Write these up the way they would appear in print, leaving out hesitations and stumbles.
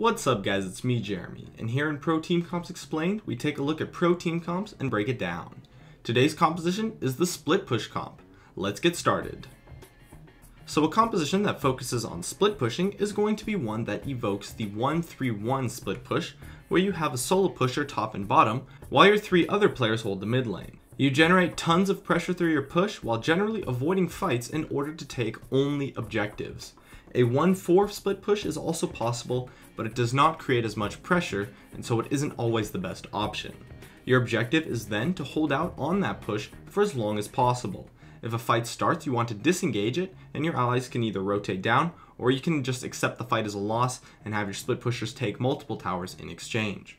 What's up guys, it's me Jeremy, and here in Pro Team Comps Explained, we take a look at Pro Team Comps and break it down. Today's composition is the split push comp. Let's get started. So a composition that focuses on split pushing is going to be one that evokes the 1-3-1 split push, where you have a solo pusher top and bottom, while your three other players hold the mid lane. You generate tons of pressure through your push while generally avoiding fights in order to take only objectives. A 1-4 split push is also possible, but it does not create as much pressure, and so it isn't always the best option. Your objective is then to hold out on that push for as long as possible. If a fight starts, you want to disengage it, and your allies can either rotate down, or you can just accept the fight as a loss and have your split pushers take multiple towers in exchange.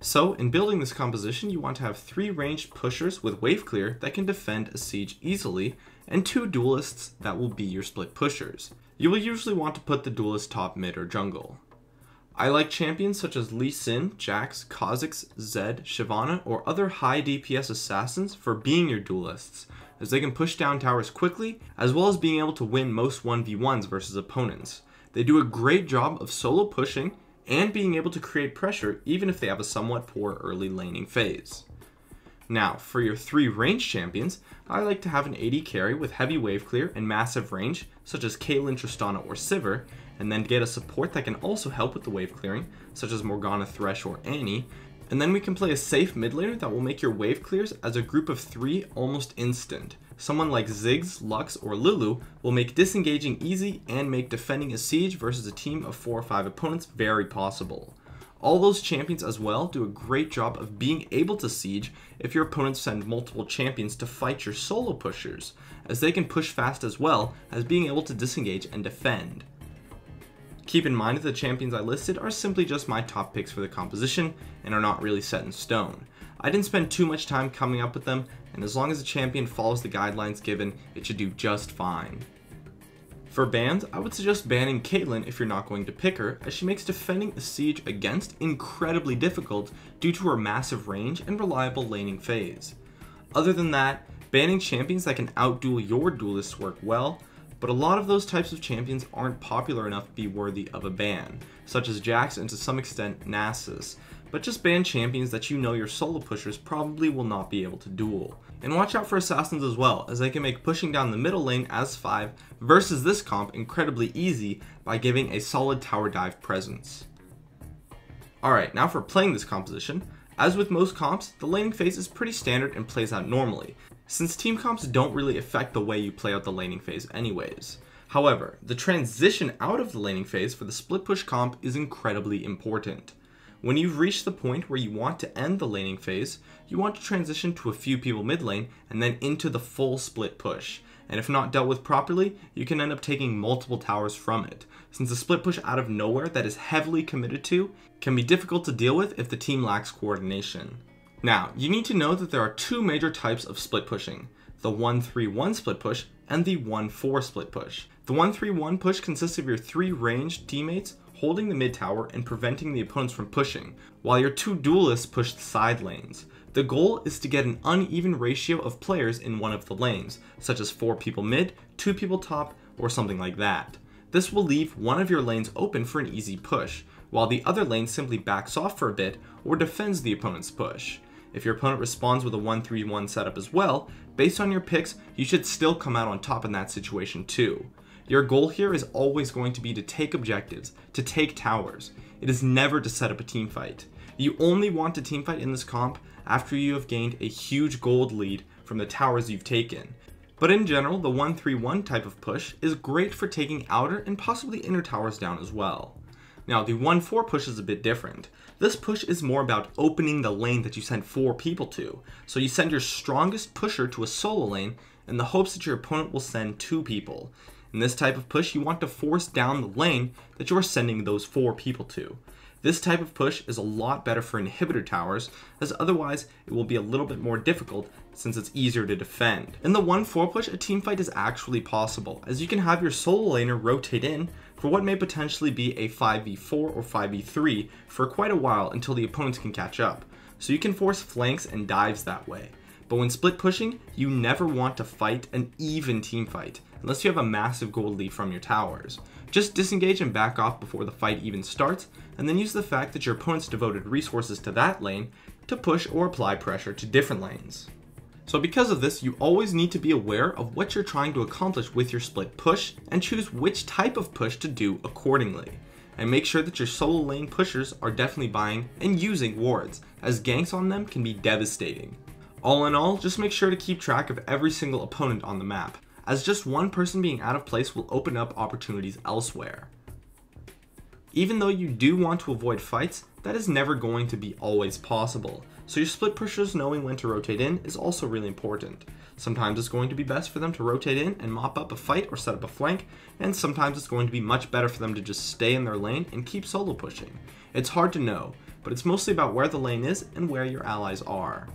So, in building this composition, you want to have 3 ranged pushers with wave clear that can defend a siege easily, and 2 duelists that will be your split pushers. You will usually want to put the duelist top, mid, or jungle. I like champions such as Lee Sin, Jax, Kha'Zix, Zed, Shyvana, or other high DPS assassins for being your duelists, as they can push down towers quickly, as well as being able to win most 1v1s versus opponents. They do a great job of solo pushing and being able to create pressure even if they have a somewhat poor early laning phase. Now, for your 3 ranged champions, I like to have an AD carry with heavy wave clear and massive range, such as Caitlyn, Tristana, or Sivir, and then get a support that can also help with the wave clearing, such as Morgana, Thresh, or Annie, and then we can play a safe mid laner that will make your wave clears as a group of 3 almost instant. Someone like Ziggs, Lux, or Lulu will make disengaging easy and make defending a siege versus a team of 4 or 5 opponents very possible. All those champions as well do a great job of being able to siege if your opponents send multiple champions to fight your solo pushers, as they can push fast as well as being able to disengage and defend. Keep in mind that the champions I listed are simply just my top picks for the composition and are not really set in stone. I didn't spend too much time coming up with them, and as long as the champion follows the guidelines given, it should do just fine. For bans, I would suggest banning Caitlyn if you're not going to pick her, as she makes defending a siege against incredibly difficult due to her massive range and reliable laning phase. Other than that, banning champions that can outduel your duelists work well, but a lot of those types of champions aren't popular enough to be worthy of a ban, such as Jax and to some extent Nasus. But just ban champions that you know your solo pushers probably will not be able to duel. And watch out for assassins as well, as they can make pushing down the middle lane as 5 versus this comp incredibly easy by giving a solid tower dive presence. Alright, now for playing this composition. As with most comps, the laning phase is pretty standard and plays out normally, since team comps don't really affect the way you play out the laning phase anyways. However, the transition out of the laning phase for the split push comp is incredibly important. When you've reached the point where you want to end the laning phase, you want to transition to a few people mid lane and then into the full split push. And if not dealt with properly, you can end up taking multiple towers from it, since a split push out of nowhere that is heavily committed to can be difficult to deal with if the team lacks coordination. Now, you need to know that there are 2 major types of split pushing, the 1-3-1 split push and the 1-4 split push. The 1-3-1 push consists of your 3 ranged teammates holding the mid tower and preventing the opponents from pushing, while your 2 duelists push the side lanes. The goal is to get an uneven ratio of players in one of the lanes, such as 4 people mid, 2 people top, or something like that. This will leave one of your lanes open for an easy push, while the other lane simply backs off for a bit or defends the opponent's push. If your opponent responds with a 1-3-1 setup as well, based on your picks, you should still come out on top in that situation too. Your goal here is always going to be to take objectives, to take towers. It is never to set up a team fight. You only want to team fight in this comp after you have gained a huge gold lead from the towers you've taken. But in general, the 1-3-1 type of push is great for taking outer and possibly inner towers down as well. Now, the 1-4 push is a bit different. This push is more about opening the lane that you send 4 people to. So you send your strongest pusher to a solo lane in the hopes that your opponent will send 2 people. In this type of push, you want to force down the lane that you are sending those 4 people to. This type of push is a lot better for inhibitor towers, as otherwise it will be a little bit more difficult since it's easier to defend. In the 1-4 push, a team fight is actually possible, as you can have your solo laner rotate in for what may potentially be a 5v4 or 5v3 for quite a while until the opponents can catch up, so you can force flanks and dives that way. But when split pushing, you never want to fight an even team fight, unless you have a massive gold lead from your towers. Just disengage and back off before the fight even starts, and then use the fact that your opponent's devoted resources to that lane to push or apply pressure to different lanes. So because of this, you always need to be aware of what you're trying to accomplish with your split push and choose which type of push to do accordingly. And make sure that your solo lane pushers are definitely buying and using wards, as ganks on them can be devastating. All in all, just make sure to keep track of every single opponent on the map, as just one person being out of place will open up opportunities elsewhere. Even though you do want to avoid fights, that is never going to be always possible, so your split pushers knowing when to rotate in is also really important. Sometimes it's going to be best for them to rotate in and mop up a fight or set up a flank, and sometimes it's going to be much better for them to just stay in their lane and keep solo pushing. It's hard to know, but it's mostly about where the lane is and where your allies are.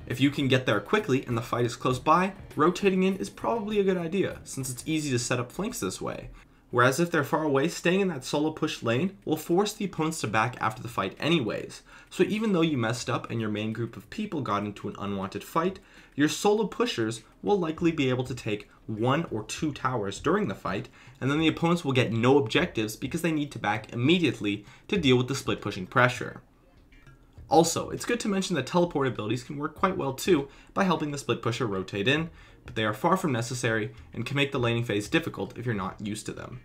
If you can get there quickly and the fight is close by, rotating in is probably a good idea, since it's easy to set up flanks this way. Whereas if they're far away, staying in that solo push lane will force the opponents to back after the fight anyways. So even though you messed up and your main group of people got into an unwanted fight, your solo pushers will likely be able to take 1 or 2 towers during the fight, and then the opponents will get no objectives because they need to back immediately to deal with the split pushing pressure. Also, it's good to mention that teleport abilities can work quite well too by helping the split pusher rotate in, but they are far from necessary and can make the laning phase difficult if you're not used to them.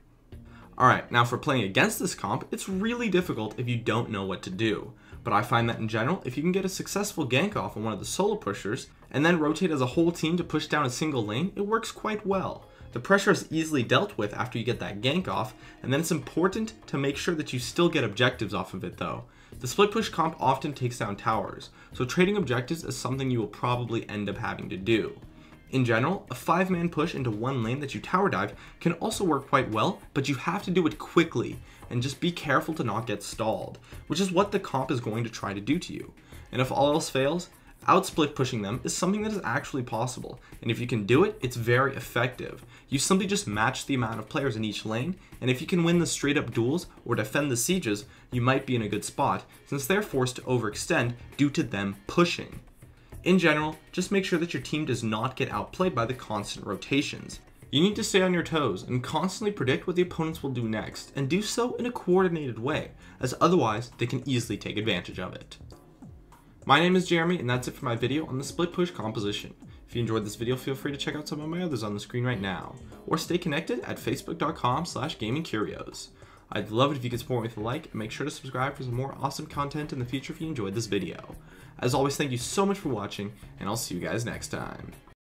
Alright, now for playing against this comp, it's really difficult if you don't know what to do, but I find that in general, if you can get a successful gank off on one of the solo pushers, and then rotate as a whole team to push down a single lane, it works quite well. The pressure is easily dealt with after you get that gank off, and then it's important to make sure that you still get objectives off of it though. The split push comp often takes down towers, so trading objectives is something you will probably end up having to do. In general, a 5-man push into one lane that you tower dive can also work quite well, but you have to do it quickly, and just be careful to not get stalled, which is what the comp is going to try to do to you. And if all else fails, out-split pushing them is something that is actually possible, and if you can do it, it's very effective. You simply just match the amount of players in each lane, and if you can win the straight-up duels or defend the sieges, you might be in a good spot, since they're forced to overextend due to them pushing. In general, just make sure that your team does not get outplayed by the constant rotations. You need to stay on your toes and constantly predict what the opponents will do next, and do so in a coordinated way, as otherwise they can easily take advantage of it. My name is Jeremy, and that's it for my video on the split push composition. If you enjoyed this video, feel free to check out some of my others on the screen right now, or stay connected at facebook.com/gamingcurios. I'd love it if you could support me with a like, and make sure to subscribe for some more awesome content in the future if you enjoyed this video. As always, thank you so much for watching, and I'll see you guys next time.